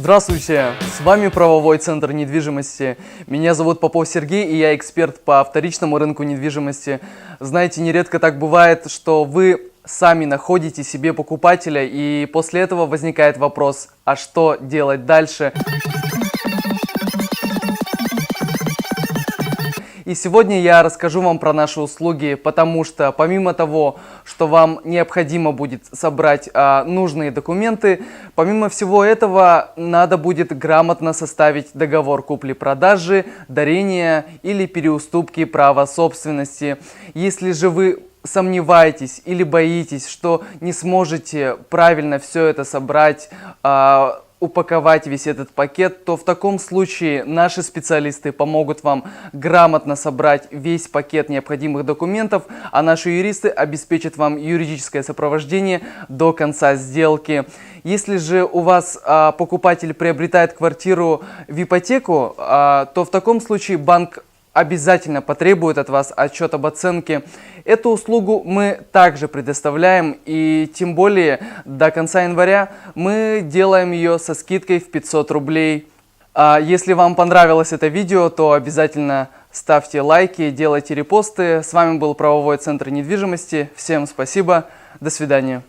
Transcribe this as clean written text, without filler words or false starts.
Здравствуйте, с вами правовой центр недвижимости. Меня зовут Попов Сергей, и я эксперт по вторичному рынку недвижимости. Знаете, нередко так бывает, что вы сами находите себе покупателя, и после этого возникает вопрос, а что делать дальше? И сегодня я расскажу вам про наши услуги, потому что помимо того, что вам необходимо будет собрать нужные документы, помимо всего этого надо будет грамотно составить договор купли-продажи, дарения или переуступки права собственности. Если же вы сомневаетесь или боитесь, что не сможете правильно все это собрать, упаковать весь этот пакет, то в таком случае наши специалисты помогут вам грамотно собрать весь пакет необходимых документов, а наши юристы обеспечат вам юридическое сопровождение до конца сделки. Если же у вас покупатель приобретает квартиру в ипотеку, то в таком случае банк обязательно потребует от вас отчет об оценке. Эту услугу мы также предоставляем, и тем более до конца января мы делаем ее со скидкой в 500 рублей. Если вам понравилось это видео, то обязательно ставьте лайки, делайте репосты. С вами был правовой центр недвижимости. Всем спасибо, до свидания.